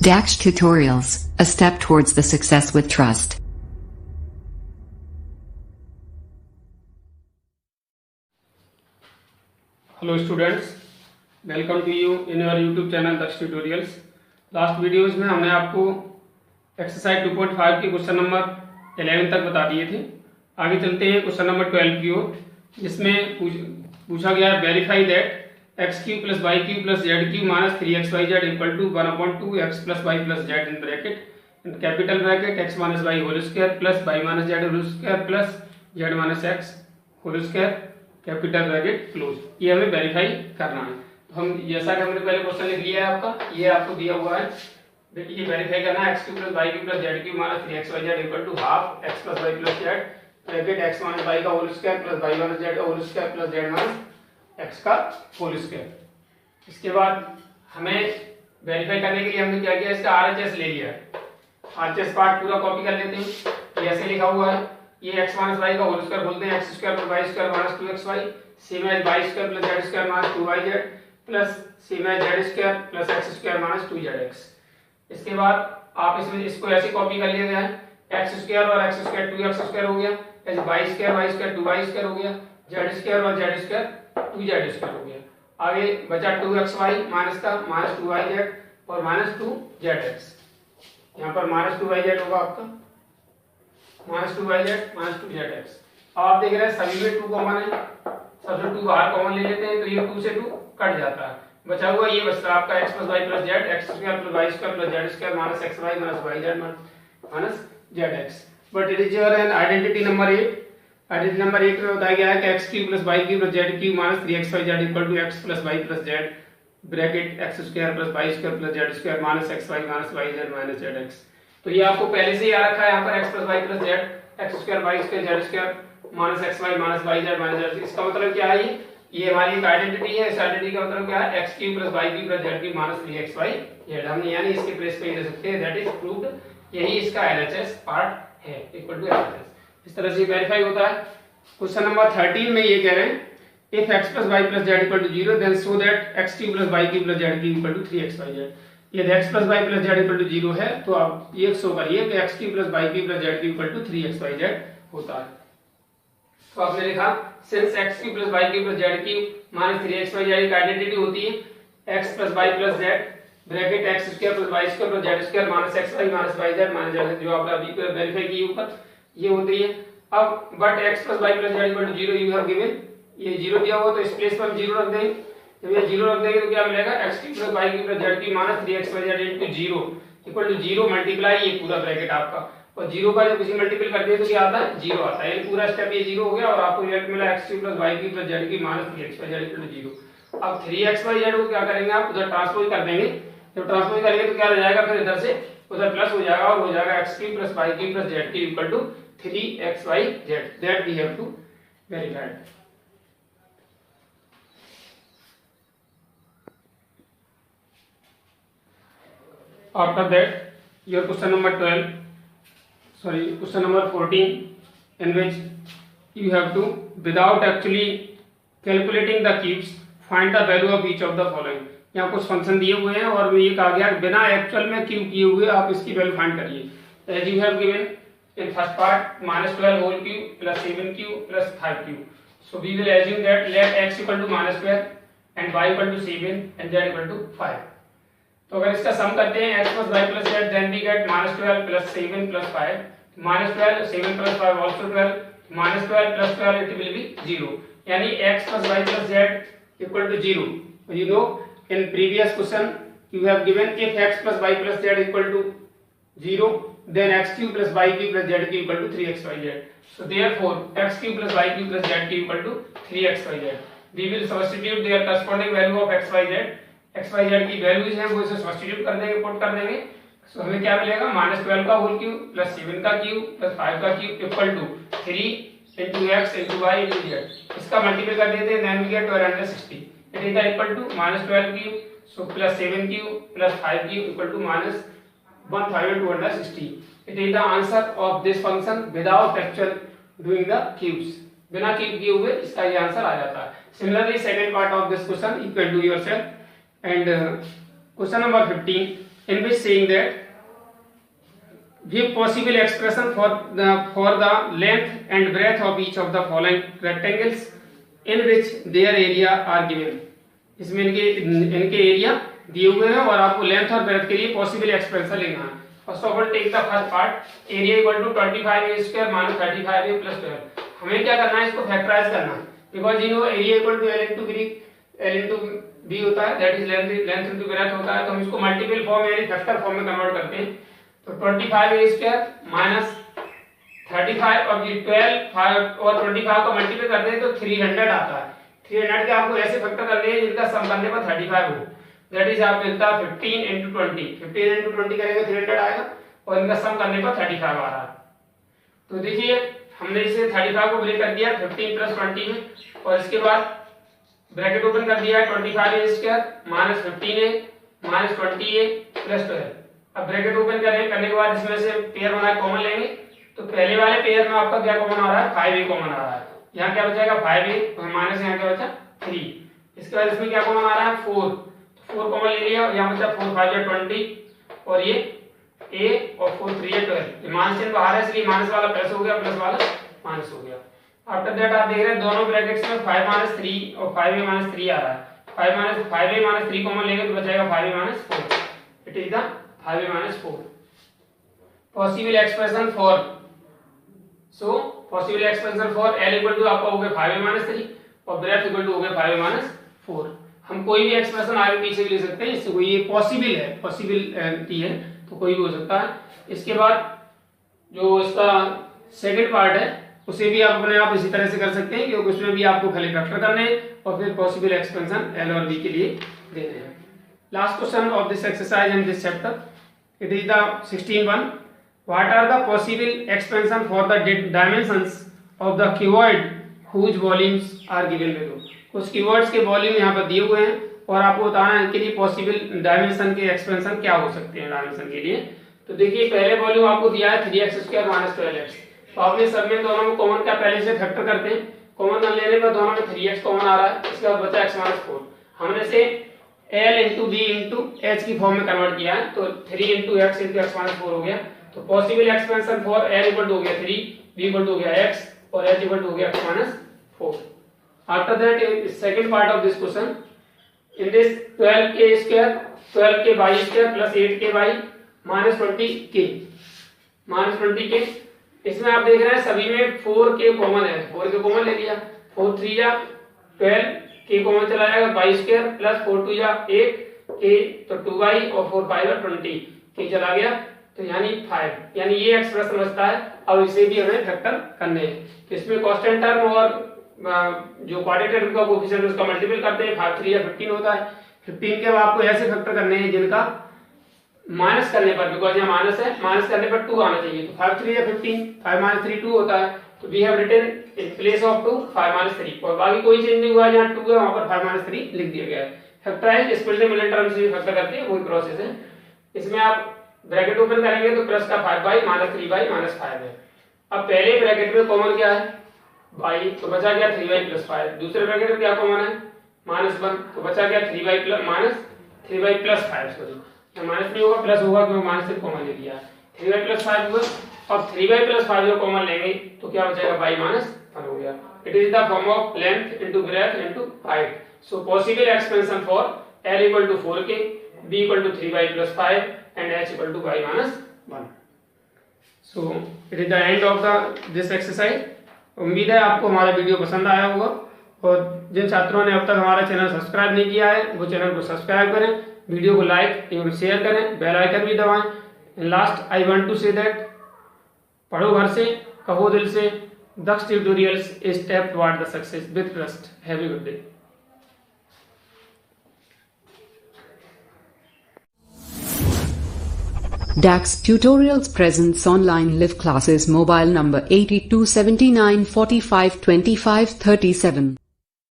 Dax Tutorials, a step towards the success with trust. Hello students, welcome to you in your YouTube channel Dax Tutorials. Last videos में हमने आपको exercise 2.5 के question number 11 तक बता दिए थे। आगे चलते हैं क्वेश्चन नंबर 12 की ओर, जिसमें पूछा गया है verify that x Q plus y Q plus z Q minus 3xyz equal to 1/2 x plus y plus z in bracket in capital bracket x minus y whole square plus y minus z whole square plus z minus x whole square capital bracket close. ये हमें verify करना है। तो हम जैसा कि हमने पहले क्वेश्चन लिख लिया है आपका, ये आपको दिया हुआ है, ये वेरीफाई करना है x Q plus y Q plus z Q minus 3xyz equal to half x plus y plus z bracket x minus y का whole square plus y minus z का whole square plus z minus x का whole square. इसके बाद हमें verify करने के लिए हमने क्या किया, इसका आरएचएस ले लिया है। आरएचएस पार्ट पूरा कॉपी कर लेते हैं। ऐसे लिखा हुआ है, ये एक्स माइनस वाई का होल स्क्वायर बोलते हैं, x square plus y square minus 2xy same as y square plus z square minus 2yz plus same as z square plus x square minus 2zx। इसके बाद आप इसमें इसको ऐसे copy कर लिया गया है, एक्स स्क्वायर और एक्स स्क्वायर 2x स्क्वायर हो गया, ऐसे वाई स्क्वायर 2y स्क्वायर हो गया, जेड स्क्वायर और जेड स्क्वायर 2z स्क्वायर हो गया। आगे बचा 2xy माइनस का माइनस 2yz और माइनस 2zx। यहाँ पर माइनस 2yz होगा आपका, माइनस 2yz माइनस 2zx। अब आप देख रहे हैं सभी में 2 कॉमन है, सबसे 2 बाहर कॉमन ले लेते हैं तो ये 2 से 2 कट जाता है। बचा हुआ ये बचता है आपका x plus y plus z, x square plus y square plus z square minus x y minus y z minus z x. But it is your an identity number 8। Identity number 8 में बताया गया है कि x Q plus y Q plus z Q minus 3xyz equal to x plus y plus z bracket x square plus y square plus z square minus x y minus y z minus z x. तो ये आपको पहले से ही आ रखा है, यहाँ पर x plus y plus z x square y square z square minus x y minus y z minus z. इसका मतलब क्या है, ये हमारी एक आइडेंटिटी है। इस आइडेंटिटी का मतलब क्या है, x Q plus y Q plus z Q minus 3xyz। हमने यानी इसके प्लेस पे ले सकते हैं, दैट इज प्रूव्ड। यही इसका एलएचएस पार्ट है, इक्वल टू एलएचएस। इस तरह से वेरीफाई होता है। क्वेश्चन नंबर 13 में ये कह रहे हैं if x plus y plus z equal to 0 then show that x cube plus y cube plus z cube equal to 3xyz। यदि x plus y plus z equal to 0 है तो आप ये शो करिए कि x cube plus y cube plus z cube equal to 3xyz होता है। तो आपने लिखा since x cube plus y cube plus z cube minus 3xyz एक आइडेंटिटी होती है, x plus y plus z bracket x square plus y square plus z square minus x y minus y z minus z, जो आपने अभी verify की ऊपर ये होती है। अब but x plus y plus z equal to 0 you have given, ये 0 दिया हुआ तो इस प्लेस पर हम 0 रख देंगे। जब ये 0 रख देंगे तो क्या मिलेगा, x cube plus y cube plus z cube minus 3xyz into 0 equal to 0 multiply ये पूरा ब्रैकेट आपका, और 0 का जब किसी मल्टीपल कर दिए तो क्या आता है, 0 आता है। ये पूरा स्टेप ये 0 हो गया और आपको रिजल्ट मिला x cube plus y cube plus z cube minus 3xyz equal to 0। अब 3xyz को क्या करेंगे आप, उधर ट्रांसपोज कर देंगे। जब ट्रांसपोज करेंगे तो क्या हो जाएगा, फिर इधर से उधर प्लस हो जाएगा और हो जाएगा x cube plus y cube plus z cube equal to 3xyz। that we have to verify। After that your question number 14 in which you have to without actually calculating the cubes find the value of each of the following। यहाँ कुछ function दिए हुए हैं और ये कहा गया बिना एक्चुअल में क्यूब किए हुए आप इसकी वैल्यू फाइंड करिए। As you have given in first part minus 12 whole cube plus 7 cube plus 5 cube, so we will assume that let x equal to minus 12 and y equal to 7 and z equal to 5। तो अगर इसका सम करते हैं x plus y plus z then we get minus 12 plus 7 plus 5 minus 12 7 plus 5 also 12 minus 12 plus 12 it will be 0, यानी x plus y plus z equal to 0। you know in previous question you have given if x plus y plus z equal to 0 then x cube plus y cube plus z cube equal to 3xyz। so therefore x cube plus y cube plus z cube equal to 3xyz। we will substitute their corresponding value of xyz की values हैं वो इसे substitute कर देंगे, put कर देंगे। सो हमें क्या मिलेगा, -12 का होल क्यूब प्लस 7 का क्यूब प्लस 5 का cube equal to 3 into x into y into z। इसका मल्टीप्लाई कर देते हैं then we get 1260। It is equal to -12 cube so plus 7 cube plus 5 cube equal to -1260। it is the answer of this function without actual doing the cubes। बिना cube किए हुए इसका ये answer आ जाता है। Similarly second part of this question you can do yourself। and question number 15 in which saying that give possible expression for the length and breadth of each of the following rectangles in which their area are given. इसमें इनके area दिए हुए हैं और आपको length और breath के लिए पॉसिबल एक्सप्रेशन लिखना है. First of all take the first part, area equal to 25a square minus 35a plus 12. हमें क्या करना है, इसको फैक्टराइज करना है, because you know area equal to l into b होता है, that is length into breadth होता है. तो हम इसको मल्टीपल फॉर्म यानी फैक्टर फॉर्म में कन्वर्ट करते हैं. तो 25a स्क्वायर माइनस 35 और 12 और 25 का मल्टीप्लाई करते हैं तो 300 आता है. 300 के आपको ऐसे फैक्टर करने हैं जिनका सम करने पर 35 हो. दैट इज आप मिलता है 15 into 20. 15 into 20 करेंगे 300 आएगा और इनका सम करने पर 35 आ रहा है. तो देखिए हमने इसे 35 को ब्रेक कर दिया 15 प्लस 20 में, और इसके बाद ब्रैकेट ओपन कर दिया 25a square minus 15a minus 20a plus 12. अब ब्रैकेट ओपन करने के बाद इसमें से पेयर बना कॉमन लेंगे. तो पहले वाले पेयर में आपका क्या कॉमन आ रहा है, 5a कॉमन आ रहा है. यहाँ क्या बचेगा 5a और माइनस यहाँ क्या बचा 3. इसके बाद इसमें क्या कॉमन आ रहा है 4. 4 कॉमन ले लिया और यहाँ बचा 4 5 या 20 और ये a और 4 3 या 12. माइनस चिन्ह बाहर है इसलिए माइनस वाला प्लस हो गया, प्लस वाला माइनस हो गया. आफ्टर दैट आप देख रहे हैं दोनों ब्रैकेट्स में 5 माइनस 3 और 5a माइनस 3 आ रहा है. 5a माइनस 3 कॉमन लेंगे तो बचेगा 5a minus 4. It is the 5a minus 4. Possible expression for, so possible expression for L equal to आपका हो गया 5a minus 3 और breadth equal to हो गया 5a minus 4. हम कोई भी एक्सप्रेशन आगे पीछे भी ले सकते हैं, इससे कोई ये पॉसिबल है, पॉसिबिलिटी है तो कोई भी हो सकता है. इसके बाद जो इसका सेकंड पार्ट है उसे भी आप अपने आप इसी तरह से कर सकते हैं क्योंकि उसमें भी आपको खाली फैक्टर करने हैं और फिर पॉसिबल एक्सपेंशन L और B के लिए देने हैं. Last question of this exercise in this chapter. It is the 16th one. What are the possible expansion for the dimensions of the cuboid whose volumes are given below? कुछ cuboids के volume यहाँ पर दिए हुए हैं और आपको बताना है इनके लिए पॉसिबल डायमेंशन के एक्सपेंशन क्या हो सकते हैं डायमेंशन के लिए. तो देखिए पहले वॉल्यूम आपको दिया है 3x स्क्वायर माइनस 12x. तो आपने सब में दोनों में कॉमन का पहले से फैक्टर करते हैं. कॉमन कर लेने पर दोनों में 3x कॉमन आ रहा है. इसके बाद बचा x माइनस 4. हमने से L into b into h की फॉर्म में कन्वर्ट किया है तो 3 into x into x minus 4 हो गया. तो possible expansion for L equal to हो गया 3, B इक्वल टू हो गया x और h इक्वल टू हो गया x minus 4. After that in second part of this question in this 12k square 12k square plus 8k minus 20k minus 20k. इसमें आप देख रहे हैं सभी में 4k कॉमन है. 4k कॉमन ले लिया. 4 3 या 12 k कॉमन चला जाएगा 22 स्क्वायर प्लस 4 2 या 8 k तो 2y और 4 5 और 20 k चला गया तो यानी 5. यानी ये एक्सप्रेशन बचता है. अब इसे भी हमें फैक्टर करने हैं. तो इसमें कांस्टेंट टर्म और जो क्वाड्रेटिक का कोएफिशिएंट उसका मल्टीपल करते हैं. 5 3 या 15 होता है. 15 के अब आपको ऐसे फैक्टर करने हैं जिनका माइनस करने पर, बिकॉज यहाँ माइनस है, माइनस करने पर 2 आना चाहिए. तो 5 3 या 15, 5 माइनस 3 2 होता है. तो we have written in place of 2 5 minus 3 और बाकी कोई चेंज नहीं हुआ. जहाँ 2 है वहां पर 5 माइनस 3 लिख दिया गया है. फैक्टराइज स्पेशली मिलन टर्म से फैक्टर करते हैं वही प्रोसेस है. इसमें आप ब्रैकेट ओपन करेंगे तो प्लस का 5y माइनस 3y माइनस 5 है. अब पहले ब्रैकेट में कॉमन क्या है y तो बचा गया 3y प्लस 5. दूसरे ब्रैकेट में क्या कॉमन है माइनस 1 तो बचा गया 3y plus minus 3y plus 5. Sorry minus नहीं होगा प्लस होगा क्योंकि माइनस से कॉमन ले लिया. 3y प्लस 5 हुआ. अब 3y प्लस 5 जो कॉमन लेंगे तो क्या बचेगा y माइनस 1 हो गया. It is the form of length into breadth into height. So possible expansion for L equal to 4k, B equal to 3y plus 5 and h equal to y minus 1. So it is the end of the this exercise. उम्मीद है आपको हमारा video पसंद आया होगा और जिन छात्रों ने अब तक हमारा चैनल सब्सक्राइब नहीं किया है वो चैनल को सब्सक्राइब करें, वीडियो को लाइक एवं शेयर करें, बेल आइकन भी दबाएं. Last I want to say that पढ़ो घर से, कहो दिल से. Dax tutorials a step toward the success with trust. Have a good day. Dax Tutorials presents online live classes. Mobile number 8279452537.